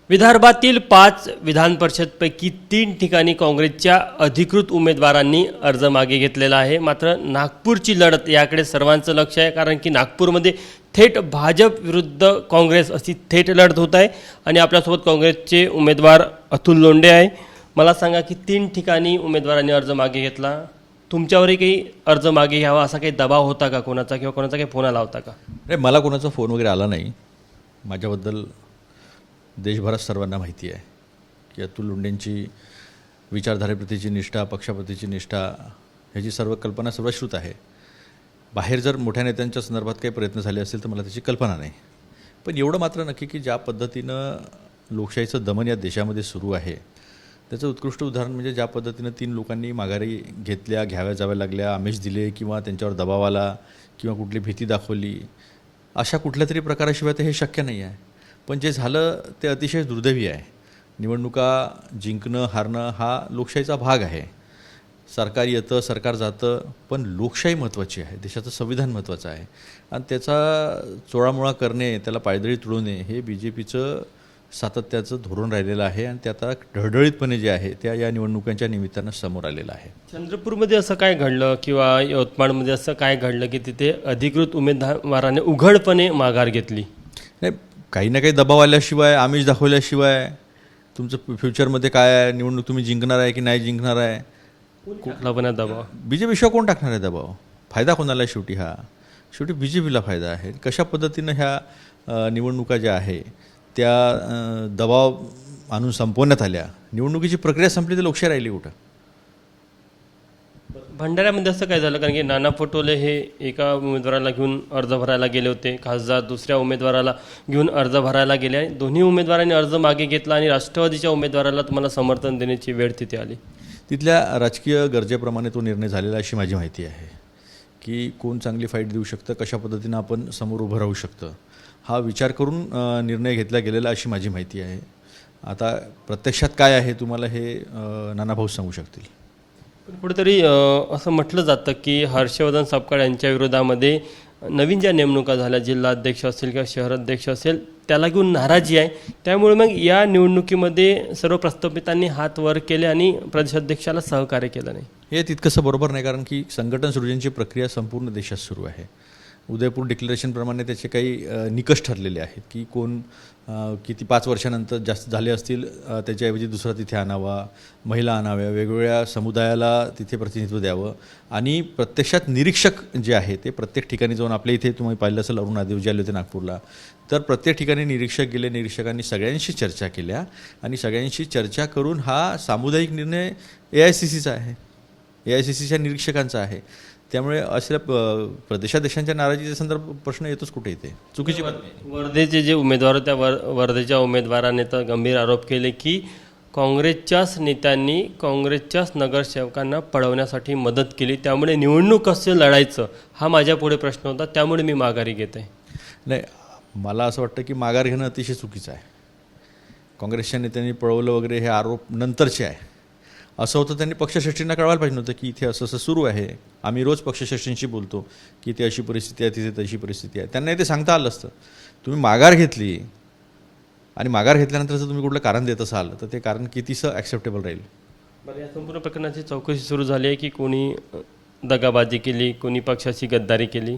विदर्भातील 5 विधान परिषदपैकी 3 ठिकाणी काँग्रेसच्या अधिकृत उमेदवारांनी अर्ज मागे घेतलेला आहे। मात्र नागपूरची लढत याकडे सर्वांचं लक्ष आहे, कारण की नागपूरमध्ये थेट भाजप विरुद्ध काँग्रेस अशी थेट लढत होत आहे आणि आपल्यासोबत काँग्रेसचे उमेदवार अतुल लोंढे आहे। मला सांगा की 3 ठिकाणी उमेदवारांनी अर्ज मागे घेतला, तुमच्यावरही काही अर्ज मागे घ्यावा असा काही दबाव होता का कोणाचा, किंवा कोणाचा काही फोन आला होता का? नाही, मला कोणाचा फोन वगैरे आला नाही। माझ्याबद्दल देशभरात सर्वांना माहिती आहे की अतुल लोंढेंची विचारधारेप्रतीची निष्ठा, पक्षाप्रतीची निष्ठा ह्याची सर्व कल्पना सर्वश्रुत आहे। बाहेर जर मोठ्या नेत्यांच्या संदर्भात काही प्रयत्न झाले असतील तर मला त्याची कल्पना नाही, पण एवढं मात्र नक्की की ज्या पद्धतीनं लोकशाहीचं दमन या देशामध्ये सुरू आहे त्याचं उत्कृष्ट उदाहरण म्हणजे ज्या पद्धतीनं 3 लोकांनी माघारी घ्याव्या जाव्या लागल्या, आमिष दिले किंवा त्यांच्यावर दबाव आला किंवा कुठली भीती दाखवली, अशा कुठल्या तरी प्रकाराशिवाय तर हे शक्य नाही आहे। पण जे झालं ते अतिशय दुर्दैवी आहे। निवडणुका जिंकणं हारणं हा लोकशाहीचा भाग आहे। सरकार येतं, सरकार जातं, पण लोकशाही महत्त्वाची आहे, देशाचं संविधान महत्त्वाचं आहे आणि त्याचा चोळामोळा करणे, त्याला पायदळी तुडवणे हे BJPचं सातत्याचं धोरण राहिलेलं आहे आणि ते आता ढळढळीतपणे जे आहे त्या या निवडणुकांच्या निमित्तानं समोर आलेलं आहे। चंद्रपूरमध्ये असं काय घडलं किंवा यवतमाळमध्ये असं काय घडलं की तिथे अधिकृत उमेदवाराने उघडपणे माघार घेतली? नाही, काही ना काही दबाव आल्याशिवाय, आमिष दाखवल्याशिवाय तुमचं फ्युचरमध्ये काय आहे, निवडणूक तुम्ही जिंकणार आहे की नाही जिंकणार आहे, कुठला पण दबाव BJP कोण टाकणार आहे दबाव? फायदा कोणाला आहे शेवटी? शेवटी BJPला फायदा आहे। कशा पद्धतीनं ह्या निवडणुका ज्या आहे त्या दबाव आणून संपवण्यात आल्या, निवडणुकीची प्रक्रिया संपली तर लोकशाही राहिली कुठं? भंडाऱ्यामध्ये असं काय झालं, कारण की नाना पटोले हे एका उमेदवाराला घेऊन अर्ज भरायला गेले होते, खासदार दुसऱ्या उमेदवाराला घेऊन अर्ज भरायला गेले, दोन्ही उमेदवारांनी अर्ज मागे घेतला आणि राष्ट्रवादीच्या उमेदवाराला तुम्हाला समर्थन देण्याची वेळ तिथे आली। तिथल्या राजकीय गरजेप्रमाणे तो निर्णय झालेला अशी माझी माहिती आहे की कोण चांगली फाईट देऊ शकतं, कशा पद्धतीनं आपण समोर उभं राहू शकतं हा विचार करून निर्णय घेतला गेलेला अशी माझी माहिती आहे। आता प्रत्यक्षात काय आहे तुम्हाला हे नानाभाऊ सांगू शकतील। पण कुठेतरी असं म्हटलं जातं की हर्षवर्धन सपकाळ यांच्या विरोधामध्ये नवीन ज्या नेमणुका झाल्या, जिल्हाध्यक्ष असेल किंवा शहराध्यक्ष असेल, त्याला घेऊन नाराजी आहे, त्यामुळे मग या निवडणुकीमध्ये सर्व प्रस्थापितांनी हात वर केले आणि प्रदेशाध्यक्षाला सहकार्य केलं नाही। हे तितकंसं बरोबर नाही, कारण की संघटन सृजनची प्रक्रिया संपूर्ण देशात सुरू आहे। उदयपूर डिक्लेरेशनप्रमाणे त्याचे काही निकष ठरलेले आहेत की कोण किती 5 वर्षानंतर जास्त झाले असतील त्याच्याऐवजी दुसरा तिथे आणावा, महिला आणाव्या, वेगवेगळ्या समुदायाला तिथे प्रतिनिधित्व द्यावं आणि प्रत्यक्षात निरीक्षक जे आहे ते प्रत्येक ठिकाणी जाऊन, आपल्या इथे तुम्ही पाहिलं असेल अरुण आदिवजी आले होते नागपूरला, तर प्रत्येक ठिकाणी निरीक्षक गेले, निरीक्षकांनी सगळ्यांशी चर्चा केल्या आणि सगळ्यांशी चर्चा करून हा सामुदायिक निर्णय AICCचा आहे, AICCच्या निरीक्षकांचा आहे। त्यामुळे अशा प्रदेशाध्यक्षांच्या नाराजीच्या संदर्भात प्रश्न येतोच कुठे इथे, चुकीची बात नाही। वर्धेचे जे उमेदवार त्या वर्धेच्या उमेदवाराने तर गंभीर आरोप केले की काँग्रेसच्याच नेत्यांनी काँग्रेसच्याच नगरसेवकांना पळवण्यासाठी मदत केली, त्यामुळे निवडणूक कसं लढायचं हा माझ्यापुढे प्रश्न होता, त्यामुळे मी माघारी घेते। नाही, मला असं वाटतं की माघार घेणं अतिशय चुकीचं आहे। काँग्रेसच्या नेत्यांनी पळवलं वगैरे हे आरोप नंतरचे आहे। असं होतं त्यांनी पक्षश्रेष्ठींना कळवायला पाहिजे नव्हतं की इथे असं असं सुरू आहे, आम्ही रोज पक्षश्रेष्ठींशी बोलतो की इथे अशी परिस्थिती आहे, तिथे तशी परिस्थिती आहे, त्यांना ते सांगता आलं असतं। तुम्ही माघार घेतली आणि माघार घेतल्यानंतर जर तुम्ही कुठलं कारण देत असाल तर ते कारण कितीसं ॲक्सेप्टेबल राहील? बरं, या संपूर्ण प्रकरणाची चौकशी सुरू झाली आहे की कोणी दगाबाजी केली, कोणी पक्षाची गद्दारी केली?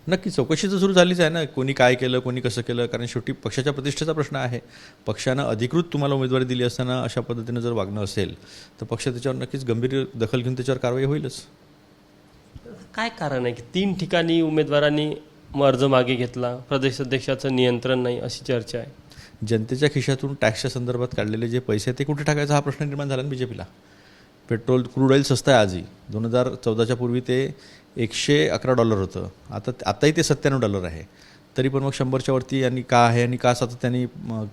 नक्की चौकशी तर सुरू झालीच आहे ना, कोणी काय केलं, कोणी कसं केलं, कारण शेवटी पक्षाच्या प्रतिष्ठेचा प्रश्न आहे। पक्षानं अधिकृत तुम्हाला उमेदवारी दिली असताना अशा पद्धतीनं जर वागणं असेल तर पक्ष त्याच्यावर नक्कीच गंभीर दखल घेऊन त्याच्यावर कारवाई होईलच। काय कारण आहे की 3 ठिकाणी उमेदवारांनी अर्ज मागे घेतला, प्रदेशाध्यक्षाचं नियंत्रण नाही अशी चर्चा आहे? जनतेच्या खिशातून टॅक्सच्या संदर्भात काढलेले जे पैसे ते कुठे टाकायचा हा प्रश्न निर्माण झाला ना BJPला। पेट्रोल, क्रूड ऑइल स्वस्त आहे आजही, 2014च्या पूर्वी ते $111 होतं, आताही ते $97 आहे, तरी पण मग 100च्या वरती आणि का आहे आणि का सातत्याने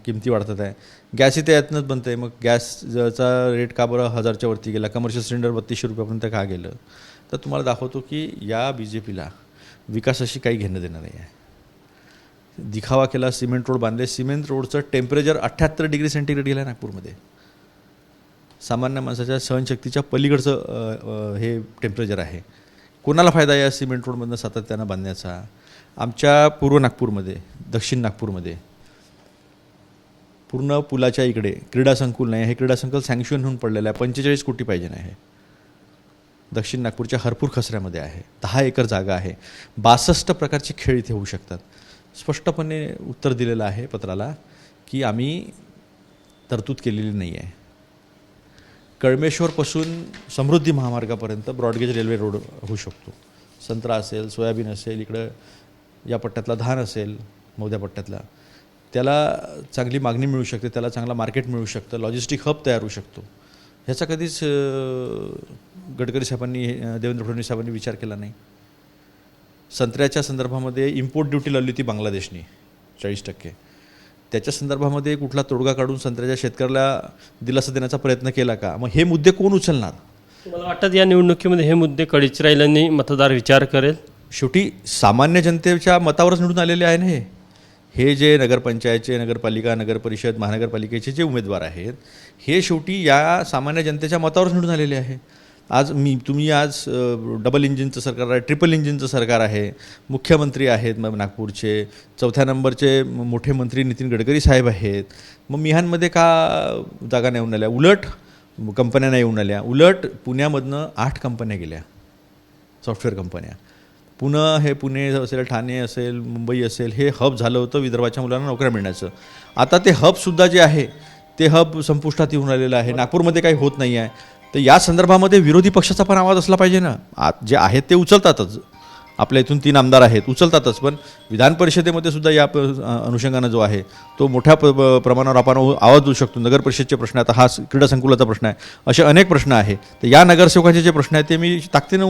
किमती वाढतात आहे। गॅसही ते यातनंच बनतं आहे, मग गॅसचा रेट का बरं 1000च्या वरती गेला, कमर्शियल सिलेंडर 3200 रुपयापर्यंत का गेलं? तर तुम्हाला दाखवतो की या BJPला विकासाशी काही घेणं देणं नाही आहे। दिखावा केला, सिमेंट रोड बांधले, सिमेंट रोडचं टेम्परेचर 78 डिग्री सेंटीग्रेड गेलं आहे नागपूरमध्ये, सामान्य माणसाच्या सहनशक्तीच्या पलीकडचं हे टेम्परेचर आहे। कोणाला फायदा या सिमेंट रोडमधनं सातत्यानं बांधण्याचा? आमच्या पूर्व नागपूरमध्ये, दक्षिण नागपूरमध्ये पूर्ण पुलाच्या इकडे क्रीडा संकुल नाही, हे क्रीडा संकुल सँक्शन होऊन पडलेलं आहे, 45 कोटी पाहिजे नाही आहे. दक्षिण नागपूरच्या हरपूर खसऱ्यामध्ये आहे, 10 एकर जागा आहे, 62 प्रकारचे खेळ इथे होऊ शकतात. स्पष्टपणे उत्तर दिलेलं आहे पत्राला की आम्ही तरतूद केलेली नाही आहे. कळमेश्वरपासून समृद्धी महामार्गापर्यंत ब्रॉडगेज रेल्वे रोड होऊ शकतो. संत्रा असेल, सोयाबीन असेल, इकडं या पट्ट्यातला धान असेल, मौद्या पट्ट्यातला, त्याला चांगली मागणी मिळू शकते, त्याला चांगला मार्केट मिळू शकतं, लॉजिस्टिक हब तयार होऊ शकतो. ह्याचा कधीच गडकरी साहेबांनी, देवेंद्र फडणवीस साहेबांनी विचार केला नाही. संत्र्याच्या संदर्भामध्ये इम्पोर्ट ड्युटी लावली होती बांगलादेशने 40%. त्याच्या संदर्भामध्ये कुठला तोडगा काढून संत्र्याच्या शेतकऱ्याला दिलासा देण्याचा प्रयत्न केला का? मग हे मुद्दे कोण उचलणार? मला वाटतं या निवडणुकीमध्ये हे मुद्दे कडीच राहिल्याने मतदार विचार करेल. शेवटी सामान्य जनतेच्या मतावरच निवडून आलेले आहे ना हे जे नगरपंचायतचे, नगरपालिका, नगरपरिषद, महानगरपालिकेचे जे उमेदवार आहेत, हे शेवटी या सामान्य जनतेच्या मतावरच निवडून आलेले आहे. तुम्ही आज डबल इंजिनचं सरकार आहे, ट्रिपल इंजिनचं सरकार आहे, मुख्यमंत्री आहेत मग नागपूरचे, 4थ्या नंबरचे मोठे मंत्री नितीन गडकरी साहेब आहेत. मग मिहानमध्ये का जागा नाही येऊन आल्या? उलट कंपन्या नाही येऊन आल्या. उलट पुण्यामधनं 8 कंपन्या गेल्या, सॉफ्टवेअर कंपन्या. पुणे असेल, ठाणे असेल, मुंबई असेल, हे हब झालं होतं विदर्भाच्या मुलांना नोकऱ्या मिळण्याचं. आता ते हबसुद्धा जे आहे ते हब संपुष्टात येऊन राहिलेलं आहे. नागपूरमध्ये काही होत नाही आहे. तर या संदर्भामध्ये विरोधी पक्षाचा पण आवाज असला पाहिजे ना. जे आहेत ते उचलतातच, आपल्या इथून 3 आमदार आहेत, उचलतातच. पण विधान परिषदेमध्ये सुद्धा या अनुषंगानं जो आहे तो मोठ्या प्रमाणावर आपण आवाज देऊ शकतो. नगर परिषदचे प्रश्न, आता हा क्रीडा संकुलाचा प्रश्न आहे, असे अनेक प्रश्न आहे. तर या नगरसेवकांचे जे प्रश्न आहेत ते मी ताकदीनं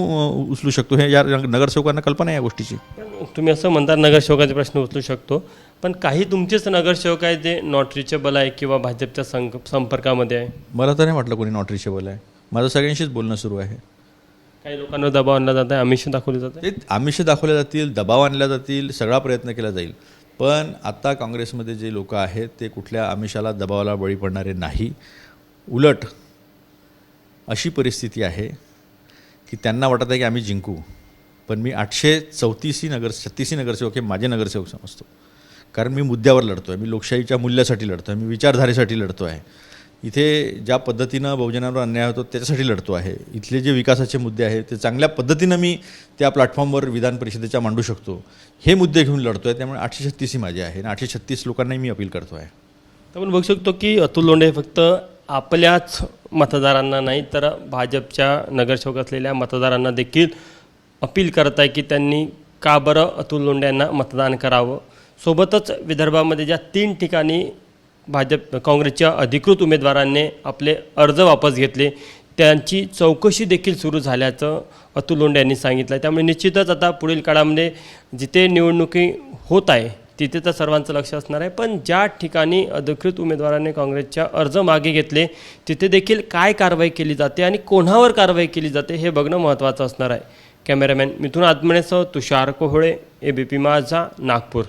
उचलू शकतो. हे या नगरसेवकांना कल्पना आहे या गोष्टीची. तुम्ही असं म्हणता नगरसेवकाचे प्रश्न उचलू शकतो, पण काही तुमचेच नगरसेवक आहेत जे नॉट रिचेबल आहे किंवा भाजपच्या संपर्कामध्ये आहे. मला तर नाही वाटलं कोणी नॉट रिचेबल आहे. माझं सगळ्यांशीच बोलणं सुरू आहे. काही लोकांना दबाव आणला जात आहे, आमिष दाखवले जात आहे. ते आमिष दाखवल्या जातील, दबाव आणल्या जातील, सगळा प्रयत्न केला जाईल. पण आता काँग्रेसमध्ये जे लोक आहेत ते कुठल्या आमिषाला, दबावाला बळी पडणारे नाही. उलट अशी परिस्थिती आहे की त्यांना वाटत आहे की आम्ही जिंकू. पण मी 836 नगरसेवक हे माझे नगरसेवक समजतो. कारण मी मुद्द्यावर लढतो आहे, मी लोकशाहीच्या मूल्यासाठी लढतो आहे, मी विचारधारेसाठी लढतो आहे. इथे ज्या पद्धतीनं बहुजनांवर अन्याय होतो त्याच्यासाठी लढतो आहे. इथले जे विकासाचे मुद्दे आहेत ते चांगल्या पद्धतीनं मी त्या प्लॅटफॉर्मवर विधान परिषदेच्या मांडू शकतो. हे मुद्दे घेऊन लढतो आहे. त्यामुळे 836 माझे आहे आणि 836 लोकांनाही मी अपील करतो आहे. आपण बघू शकतो की अतुल लोंढे फक्त आपल्याच मतदारांना नाही तर भाजपच्या नगरसेवक असलेल्या मतदारांना देखील अपील करत आहे की त्यांनी का बरं अतुल लोंढे यांना मतदान करावं. सोबतच विदर्भामध्ये ज्या 3 ठिकाणी काँग्रेसच्या अधिकृत उमेदवारांनी आपले अर्ज वापस घेतले त्यांची चौकशी देखील सुरू झाल्याचं अतुल लोंढे यांनी सांगितलं आहे. त्यामुळे निश्चितच आता पुढील काळामध्ये जिथे निवडणुकी होत आहे तिथे तर सर्वांचं लक्ष असणार आहे. पण ज्या ठिकाणी अधिकृत उमेदवारांनी काँग्रेसच्या अर्ज मागे घेतले तिथे देखील काय कारवाई केली जाते आणि कोणावर कारवाई केली जाते हे बघणं महत्त्वाचं असणार आहे. कॅमेरामॅन मिथुन आत्मनेसह तुषार कोहळे, ABP माझा, नागपूर.